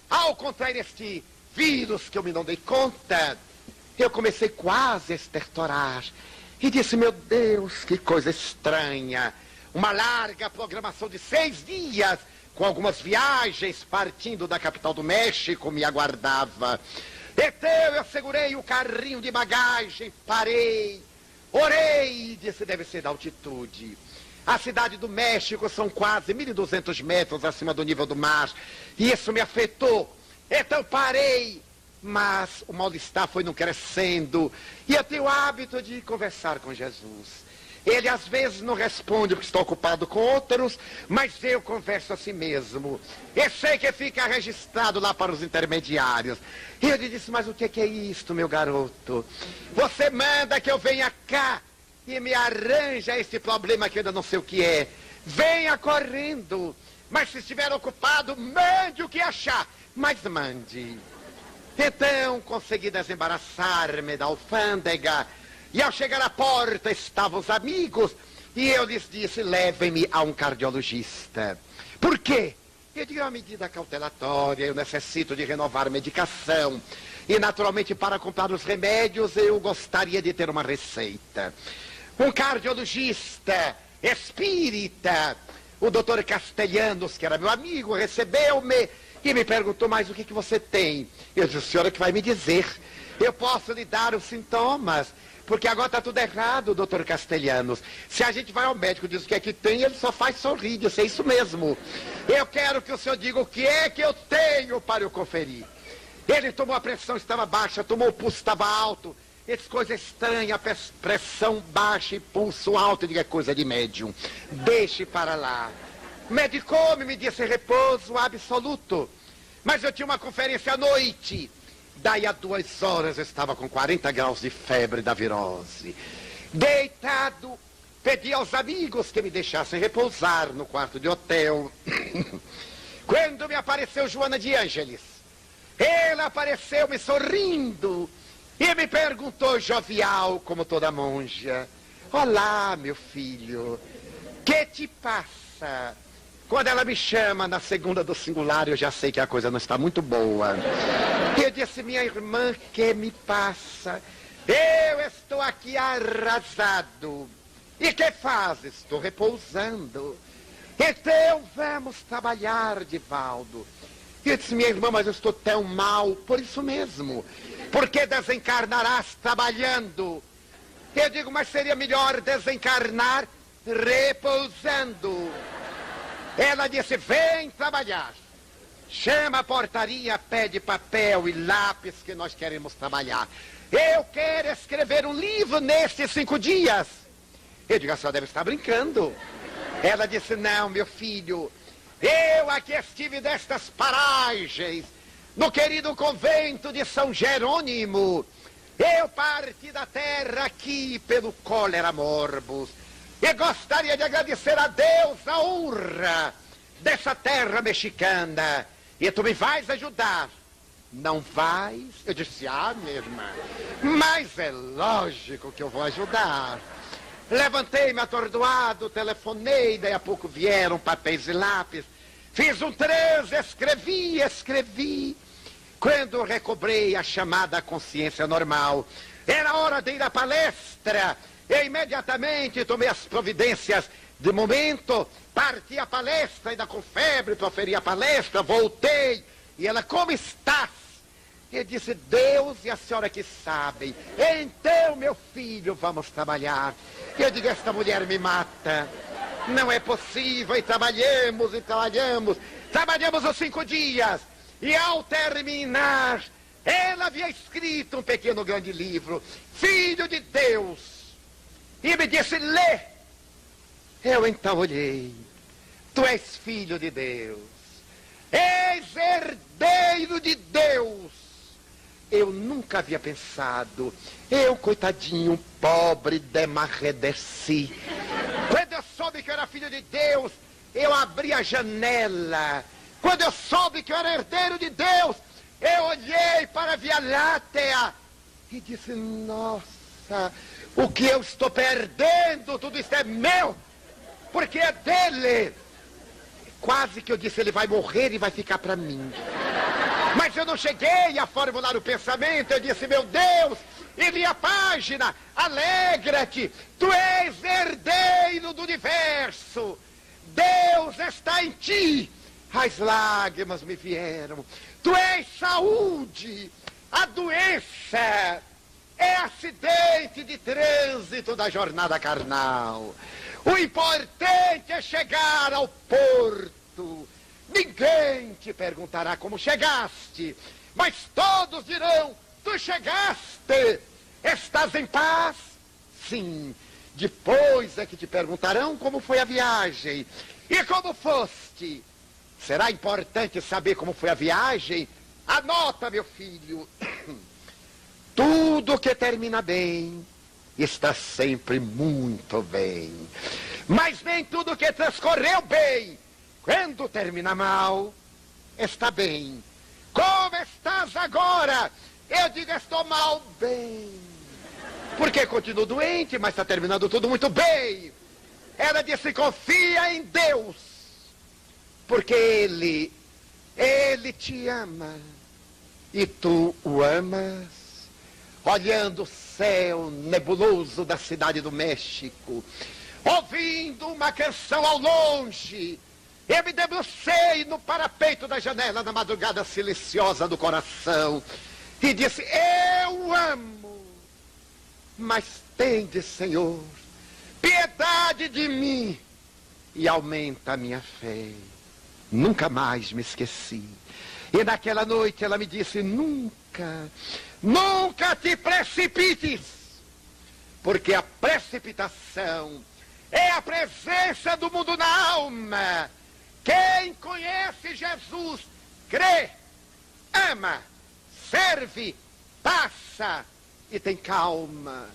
ao contrair este vírus que eu me não dei conta, eu comecei quase a estertorar. E disse: meu Deus, que coisa estranha. Uma larga programação de 6 dias, com algumas viagens partindo da capital do México, me aguardava. Então eu segurei o carrinho de bagagem, parei, orei e disse: deve ser da altitude. A cidade do México são quase 1.200 metros acima do nível do mar. E isso me afetou. Então parei. Mas o mal-estar foi não crescendo. E eu tenho o hábito de conversar com Jesus. Ele às vezes não responde porque está ocupado com outros, mas eu converso a si mesmo. Eu sei que fica registrado lá para os intermediários. E ele disse: mas o que é isto, meu garoto? Você manda que eu venha cá e me arranja esse problema que eu ainda não sei o que é. Venha correndo. Mas se estiver ocupado, mande o que achar. Mas mande. Então consegui desembaraçar-me da alfândega. E ao chegar à porta estavam os amigos. E eu lhes disse: levem-me a um cardiologista. Por quê? Eu digo: é uma medida cautelatória, eu necessito de renovar a medicação. E naturalmente para comprar os remédios eu gostaria de ter uma receita. Um cardiologista espírita, o doutor Castelhanos, que era meu amigo, recebeu-me e me perguntou: mas o que você tem? Eu disse: o senhor é que vai me dizer. Eu posso lhe dar os sintomas, porque agora está tudo errado, doutor Castelhanos. Se a gente vai ao médico e diz o que é que tem, ele só faz sorrir. Eu sei isso mesmo. Eu quero que o senhor diga o que é que eu tenho para eu conferir. Ele tomou a pressão, estava baixa, tomou o pulso, estava alto. Essa coisa estranha, pressão baixa e pulso alto. Eu digo: é coisa de médium. Deixe para lá. Medicou-me, me disse: repouso absoluto. Mas eu tinha uma conferência à noite. Daí a 2 horas eu estava com 40 graus de febre da virose. Deitado, pedi aos amigos que me deixassem repousar no quarto de hotel. Quando me apareceu Joana de Ângeles, ela apareceu me sorrindo e me perguntou, jovial como toda monja: Olá, meu filho. Que te passa? Quando ela me chama na segunda do singular, eu já sei que a coisa não está muito boa. Eu disse, minha irmã, que me passa? Eu estou aqui arrasado. E que fazes? Estou repousando. Então vamos trabalhar, Divaldo. Eu disse, minha irmã, mas eu estou tão mal. Por isso mesmo. Porque desencarnarás trabalhando. Eu digo, mas seria melhor desencarnar repousando. Ela disse, vem trabalhar. Chama a portaria, pede papel e lápis que nós queremos trabalhar. Eu quero escrever um livro nestes 5 dias. Eu digo, a senhora deve estar brincando. Ela disse, não, meu filho, eu aqui estive destas paragens, no querido convento de São Jerônimo. Eu parti da terra aqui pelo cólera morbus. E gostaria de agradecer a Deus a honra dessa terra mexicana. E tu me vais ajudar. Não vais? Eu disse, minha irmã, mas é lógico que eu vou ajudar. Levantei-me atordoado, telefonei, daí a pouco vieram papéis e lápis. Fiz um 13, escrevi. Quando recobrei a chamada consciência normal, era hora de ir à palestra. Eu imediatamente tomei as providências de momento, parti a palestra, ainda com febre, proferi a palestra, voltei. E ela, como estás? Eu disse, Deus e a senhora que sabem. Então, meu filho, vamos trabalhar. Eu digo, esta mulher me mata. Não é possível, e trabalhamos. Trabalhamos os 5 dias. E ao terminar, ela havia escrito um pequeno grande livro, Filho de Deus. E me disse, lê. Eu então olhei. Tu és filho de Deus. És herdeiro de Deus. Eu nunca havia pensado. Eu, coitadinho, pobre, demarredeci. Quando eu soube que eu era filho de Deus, eu abri a janela. Quando eu soube que eu era herdeiro de Deus, eu olhei para a Via Láctea e disse, nossa, o que eu estou perdendo, tudo isso é meu, porque é dele. Quase que eu disse, ele vai morrer e vai ficar para mim. Mas eu não cheguei a formular o pensamento, eu disse, meu Deus, e li a página, alegra-te, tu és herdeiro do universo, Deus está em ti. As lágrimas me vieram. Tu és saúde, a doença é acidente de trânsito da jornada carnal. O importante é chegar ao porto. Ninguém te perguntará como chegaste, mas todos dirão, tu chegaste, estás em paz? Sim, depois é que te perguntarão como foi a viagem e como foste. Será importante saber como foi a viagem? Anota, meu filho, tudo que termina bem está sempre muito bem, mas nem tudo que transcorreu bem, quando termina mal, está bem. Como estás agora? Eu digo, estou mal, bem. Porque continuo doente, mas está terminando tudo muito bem. Ela disse, confia em Deus, porque Ele te ama. E tu o amas. Olhando o céu nebuloso da cidade do México, ouvindo uma canção ao longe, eu me debrucei no parapeito da janela na madrugada silenciosa do coração e disse, eu amo, mas tende, Senhor, piedade de mim e aumenta a minha fé. Nunca mais me esqueci. E naquela noite ela me disse, nunca te precipites, porque a precipitação é a presença do mundo na alma. Quem conhece Jesus, crê, ama, serve, passa e tem calma.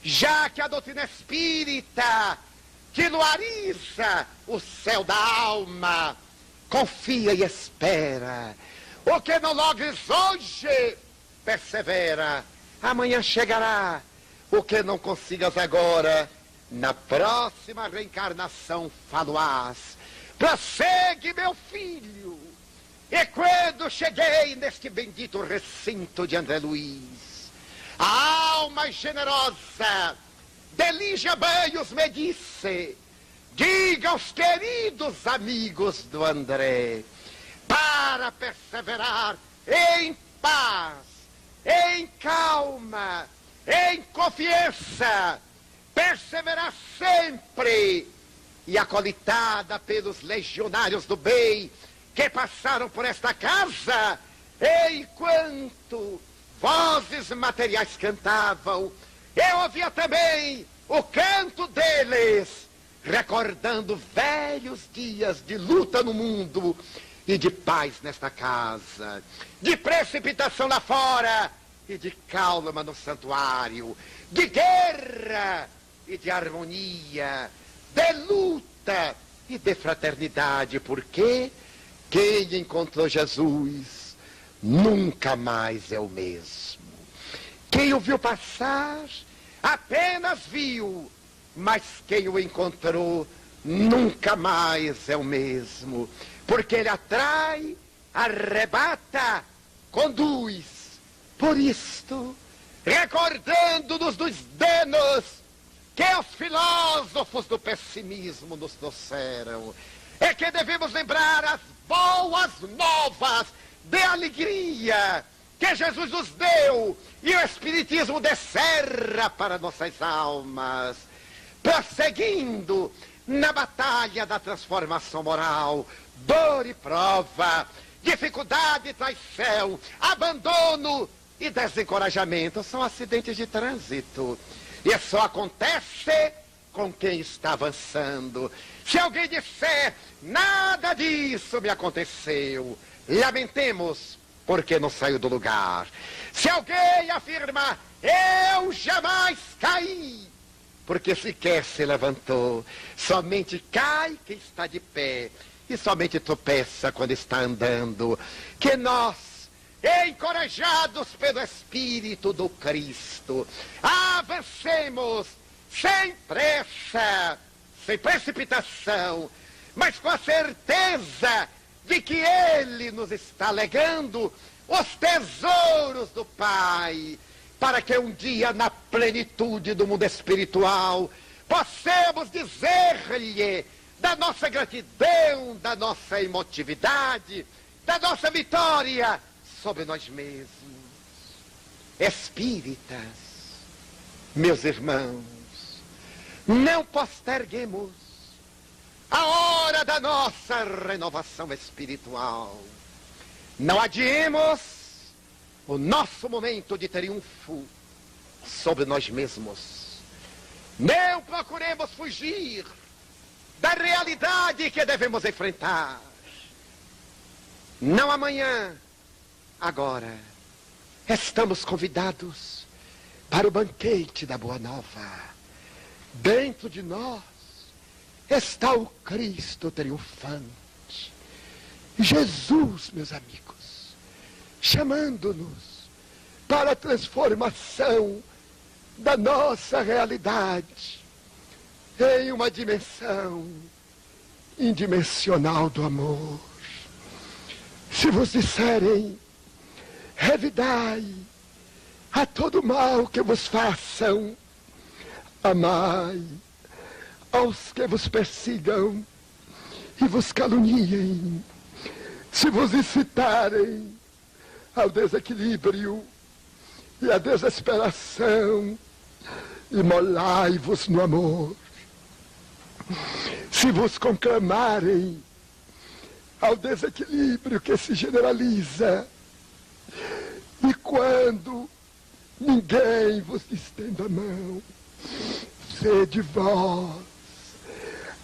Já que a doutrina espírita te luariza o céu da alma, confia e espera. O que não logres hoje, persevera. Amanhã chegará. O que não consigas agora, na próxima reencarnação faloás. Prossegue, meu filho. E quando cheguei neste bendito recinto de André Luiz, a alma generosa de Lígia Banhos me disse: diga aos queridos amigos do André, para perseverar em paz, em calma, em confiança, perseverar sempre, e acolitada pelos legionários do bem que passaram por esta casa, enquanto vozes materiais cantavam, eu ouvia também o canto deles, recordando velhos dias de luta no mundo e de paz nesta casa, de precipitação lá fora e de calma no santuário, de guerra e de harmonia, de luta e de fraternidade, porque quem encontrou Jesus nunca mais é o mesmo. Quem o viu passar apenas viu, mas quem o encontrou nunca mais é o mesmo, porque ele atrai, arrebata, conduz. Por isto, recordando-nos dos danos que os filósofos do pessimismo nos trouxeram, é que devemos lembrar as boas novas de alegria que Jesus nos deu e o Espiritismo descerra para nossas almas, prosseguindo na batalha da transformação moral. Dor e prova, dificuldade e traição, abandono e desencorajamento são acidentes de trânsito. E só acontece com quem está avançando. Se alguém disser, nada disso me aconteceu, lamentemos, porque não saiu do lugar. Se alguém afirmar, eu jamais caí, porque sequer se levantou. Somente cai quem está de pé, e somente tropeça quando está andando. Que nós, encorajados pelo Espírito do Cristo, avancemos sem pressa, sem precipitação, mas com a certeza de que Ele nos está legando os tesouros do Pai, para que um dia, na plenitude do mundo espiritual, possamos dizer-lhe da nossa gratidão, da nossa emotividade, da nossa vitória sobre nós mesmos. Espíritas, meus irmãos, não posterguemos a hora da nossa renovação espiritual. Não adiemos o nosso momento de triunfo sobre nós mesmos. Não procuremos fugir da realidade que devemos enfrentar. Não amanhã, agora, estamos convidados para o banquete da Boa Nova. Dentro de nós está o Cristo triunfante. Jesus, meus amigos, chamando-nos para a transformação da nossa realidade em uma dimensão indimensional do amor. Se vos disserem, revidai a todo mal que vos façam, amai aos que vos persigam e vos caluniem, se vos incitarem ao desequilíbrio e à desesperação, imolai-vos no amor. Se vos conclamarem ao desequilíbrio que se generaliza, e quando ninguém vos estenda a mão, sede vós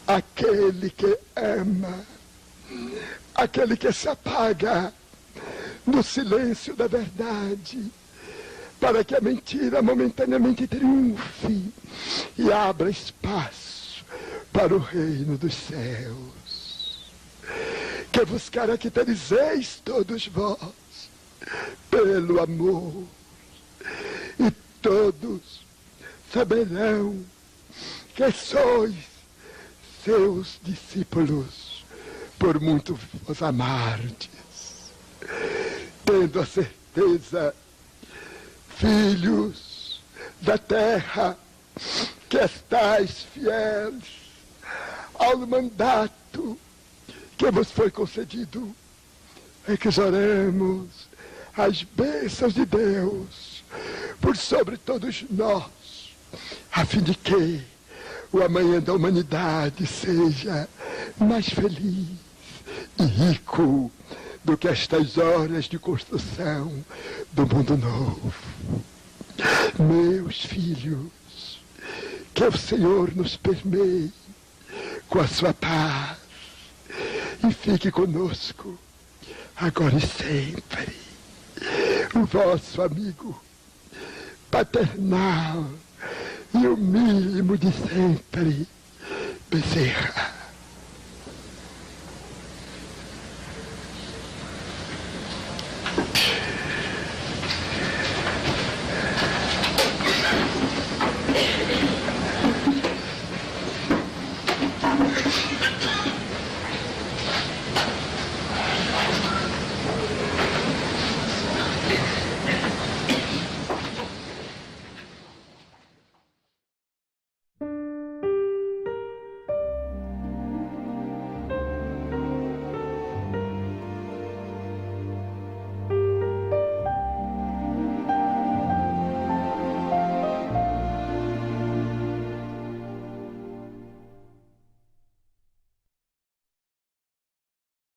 aquele que ama, aquele que se apaga no silêncio da verdade, para que a mentira momentaneamente triunfe e abra espaço para o reino dos céus. Que vos caracterizeis todos vós pelo amor, e todos saberão que sois seus discípulos, por muito vos amardes, tendo a certeza, filhos da terra, que estais fiéis ao mandato que vos foi concedido, exoremos as bênçãos de Deus por sobre todos nós, a fim de que o amanhã da humanidade seja mais feliz e rico do que estas horas de construção do mundo novo. Meus filhos, que o Senhor nos permeie com a sua paz e fique conosco, agora e sempre, o vosso amigo paternal e o mínimo de sempre, Bezerra.